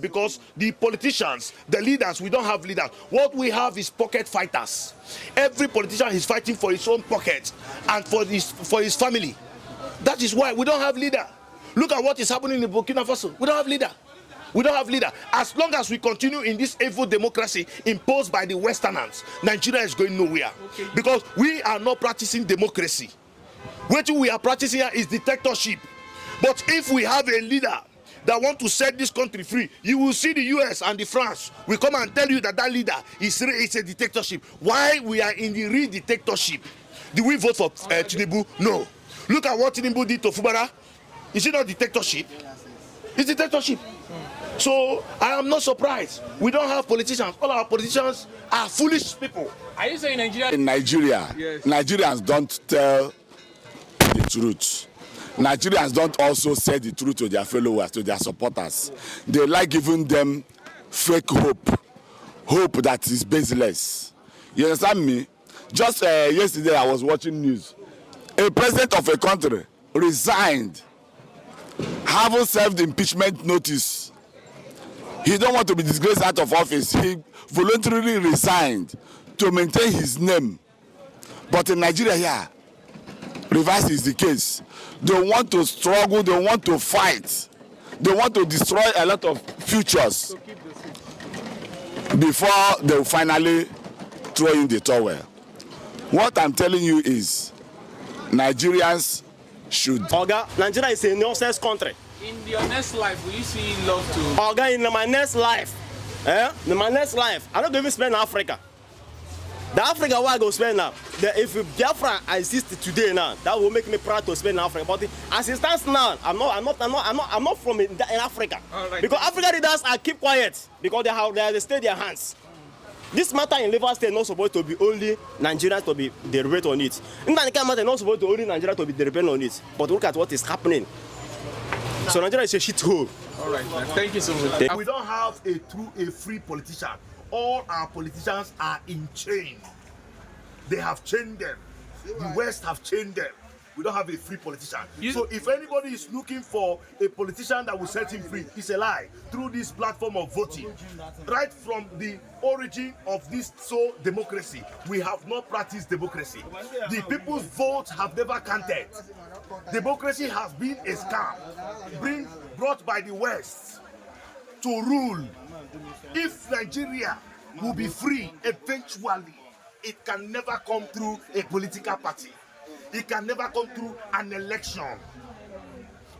Because the politicians, the leaders, we don't have leaders. What we have is pocket fighters. Every politician is fighting for his own pocket and for his family. That is why we don't have leader. Look at what is happening in Burkina Faso. We don't have leader. We don't have leader. As long as we continue in this evil democracy imposed by the Westerners, Nigeria is going nowhere. Okay. Because we are not practicing democracy. What we are practicing here is dictatorship. But if we have a leader that want to set this country free, you will see the US and the France will come and tell you that that leader is a dictatorship. Why we are in the real dictatorship? Do we vote for Tinubu? No. Look at what Tinubu did to Fubara. Is it not dictatorship? It's dictatorship. So I am not surprised. We don't have politicians. All our politicians are foolish people. Are you saying Nigeria? In Nigeria, yes. Nigerians don't tell the truth. Nigerians don't also say the truth to their followers, to their supporters. They like giving them fake hope that is baseless. You understand me? Just yesterday I was watching news. A president of a country resigned, having served impeachment notice. He don't want to be disgraced out of office. He voluntarily resigned to maintain his name. But in Nigeria here, reverse is the case. They want to struggle, they want to fight, they want to destroy a lot of futures before they will finally throw in the towel. What I'm telling you is, Nigerians should. Oga, Nigeria is a nonsense country. In your next life, will you see love to? Oga, in my next life, in my next life, I don't even spend in Africa. The Africa where I go spend now, if Biafra exists today now, that will make me proud to spend in Africa. But as it stands now, I'm not from in Africa. Right. Because African leaders are keep quiet because they stay their hands. This matter in Rivers State not supposed to be only Nigerians to be deliberate on it. In that matter, not supposed to only Nigeria to be deliberate on it. But look at what is happening. So Nigeria is a shithole. All right, thank you so much. We don't have a free politician. All our politicians are in chains. They have chained them. The West have chained them. We don't have a free politician. So if anybody is looking for a politician that will set him free, it's a lie. Through this platform of voting, right from the origin of this democracy, we have not practiced democracy. The people's votes have never counted. Democracy has been a scam brought by the West to rule. If Nigeria will be free eventually, it can never come through a political party. It can never come through an election.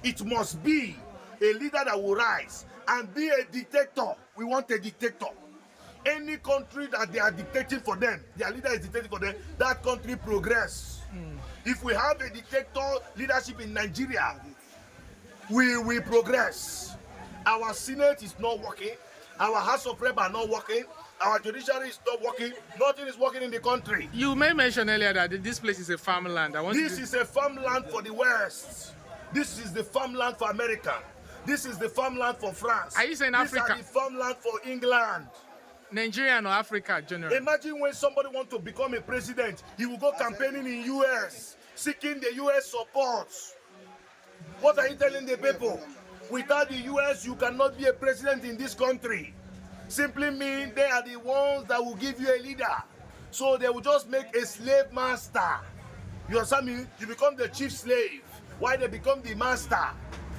It must be a leader that will rise and be a dictator. We want a dictator. Any country that they are dictating for them, their leader is dictating for them, that country progress. If we have a dictator leadership in Nigeria, we will progress. Our Senate is not working. Our House of Reps are not working. Our judiciary is not working. Nothing is working in the country. You may mention earlier that this place is a farmland. This is a farmland for the West. This is the farmland for America. This is the farmland for France. Are you saying Africa? This is the farmland for England. Nigeria or Africa generally? Imagine when somebody wants to become a president, he will go campaigning in US, seeking the US support. What are you telling the people? Without the US, you cannot be a president in this country. Simply mean they are the ones that will give you a leader. So they will just make a slave master. You understand me? You become the chief slave. Why they become the master?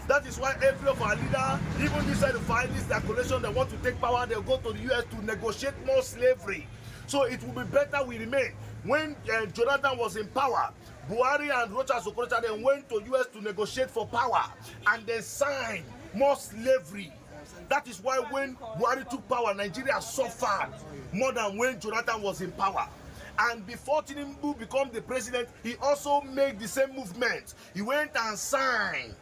That is why every of our leaders, even decide to find this coalition, they want to take power, they'll go to the US to negotiate more slavery. So it will be better we remain. When Jonathan was in power, Buhari and Rocha Sokocha then went to US to negotiate for power and they signed more slavery. That is why when Buhari took power, Nigeria suffered more than when Jonathan was in power. And before Tinubu became the president, he also made the same movement. He went and signed.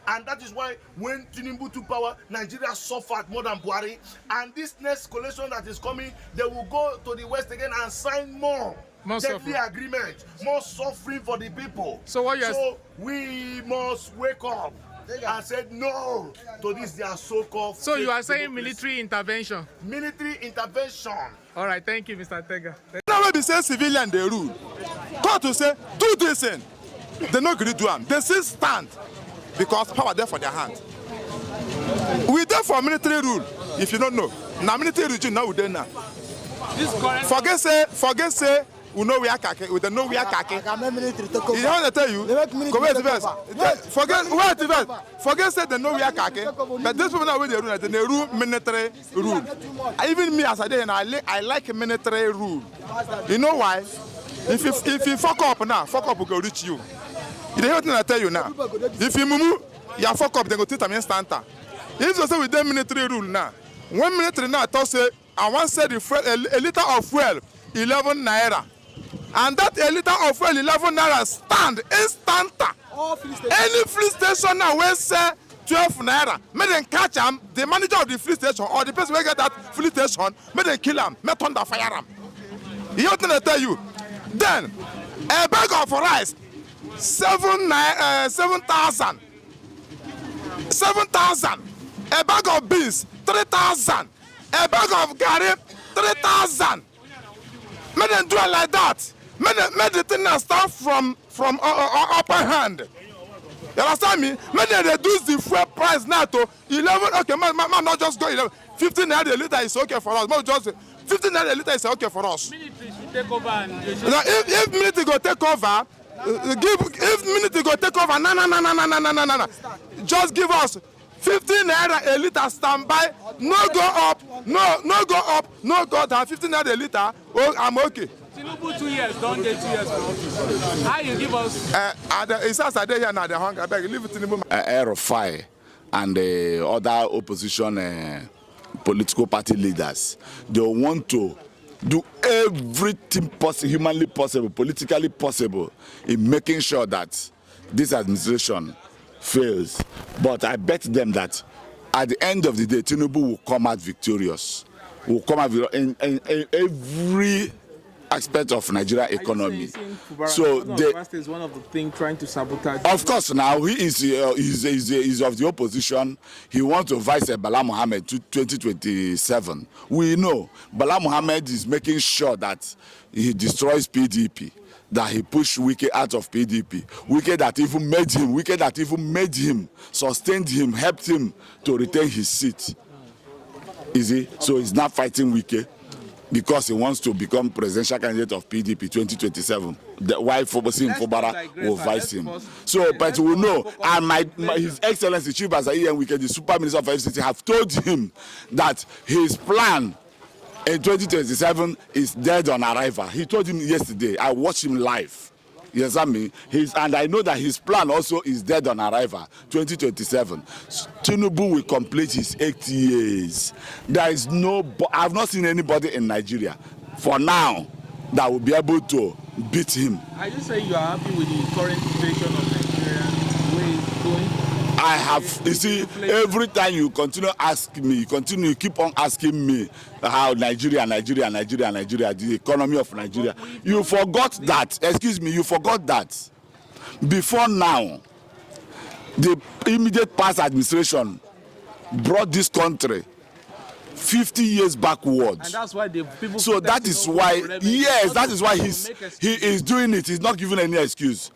And that is why when Tinubu took power, Nigeria suffered more than Buhari. And this next coalition that is coming, they will go to the West again and sign more deadly agreement, more suffering for the people. So we must wake up and said no to this their so-called. So you are saying military intervention? Military intervention. All right, thank you, Mr. Tega. Now when they say civilian they rule, God to say do this thing, they no agree to them. They still stand because power there for their hand. We there for military rule. if you don't know, now military regime now we there now. This current Forget say, we know we are kake, we don't know we are kake. You know what I tell you? Come wait first. Forget say they know we are kake. But this people now with the rule, they rule military rule. Even me as I did, I like military rule. You know why? If you fuck up now, fuck up will go reach you. You know what I tell you now? If you move, you fuck up, they go take them instanta. If you say with them military rule now, when military now talk say, I want to say a liter of fuel, 11 naira. And that a liter of fuel, 11 naira stand instanta. Any free station now will say 12 naira. May them catch them, the manager of the free station or the person who get that free station, may they kill them, may thunder fire them. You know what I tell you? Then, a bag of rice, 7,000. 7,000. A bag of beans, 3,000. A bag of garri, 3,000. Make them do it like that. Make the thing start from upper hand. You understand me? Make them reduce the fuel price now to 11. Okay, man, not just go 11. 15 naira a liter is okay for us. Not just 15 naira a liter is okay for us. military should take over and Now, if military go take over, if military go take over, no. Just give us 15 naira a liter standby. No go up, no go up, no go down. 15 naira a liter. Oh, I'm okay. Tinubu 2 years, don't get 2 years for office. How you give us? It says I here now. The hunger. I beg leave it to Tinubu. Erufai and other opposition political party leaders, they want to do everything possible, humanly possible, politically possible, in making sure that this administration fails. But I bet them that at the end of the day, Tinubu will come out victorious. Will come out in every aspect of Nigeria economy. So is one of the things trying to sabotage. Of course, now he is of the opposition. He wants to vice Bala Mohammed to 2027. We know Bala Mohammed is making sure that he destroys PDP, that he pushed Wike out of PDP. Wike that even made him, sustained him, helped him to retain his seat. Is he? So he's not fighting Wike because he wants to become presidential candidate of PDP 2027. The wife Fobara will vice him. So, but we know, and His Excellency Chief Bazayi and Wike, the Super Minister of FCT, have told him that his plan in 2027 is dead on arrival. He told him yesterday. I watched him live. Yes, I mean, and I know that his plan also is dead on arrival, 2027. Tinubu will complete his 8 years. There is I've not seen anybody in Nigeria, for now, that will be able to beat him. Are you saying you are happy with the current situation of Nigeria, the way it's going? I have, you see, every time you continue asking me, you keep on asking me how Nigeria, the economy of Nigeria. You forgot that, you forgot that before now, the immediate past administration brought this country 50 years backwards. And that's why the people. So that is why, yes, that is why he is doing it. He's not giving any excuse.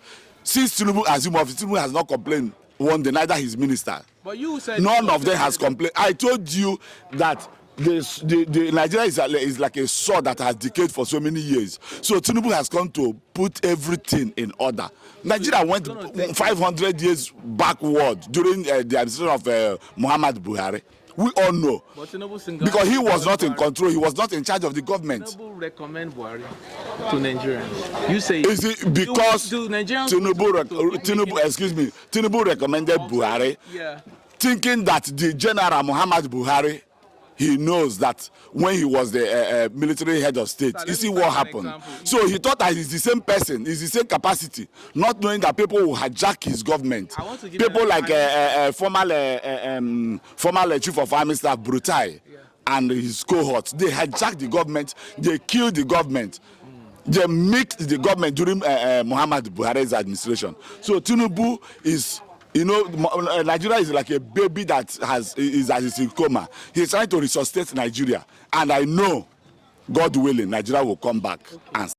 Since Tinubu assumed office, Tinubu has not complained one day, neither his minister. But you said none of them has complained. I told you that the Nigeria is like a sword that has decayed for so many years. So Tinubu has come to put everything in order. Nigeria went 500 years backward during the administration of Muhammad Buhari. We all know. Because he was not in control, he was not in charge of the government. Tinubu recommend Buhari to Nigerians. You say is it because Tinubu recommended Buhari, thinking that the General Muhammad Buhari, he knows that when he was the military head of state, you see what happened. So he thought that he's the same person, he's the same capacity, not knowing that people will hijack his government. People like former chief of army staff Brutai and his cohorts, they hijacked the government, they killed the government. They mixed the government during Muhammad Buhari's administration. So Tinubu is, Nigeria is like a baby that is in coma. He's trying to resuscitate Nigeria. And I know, God willing, Nigeria will come back and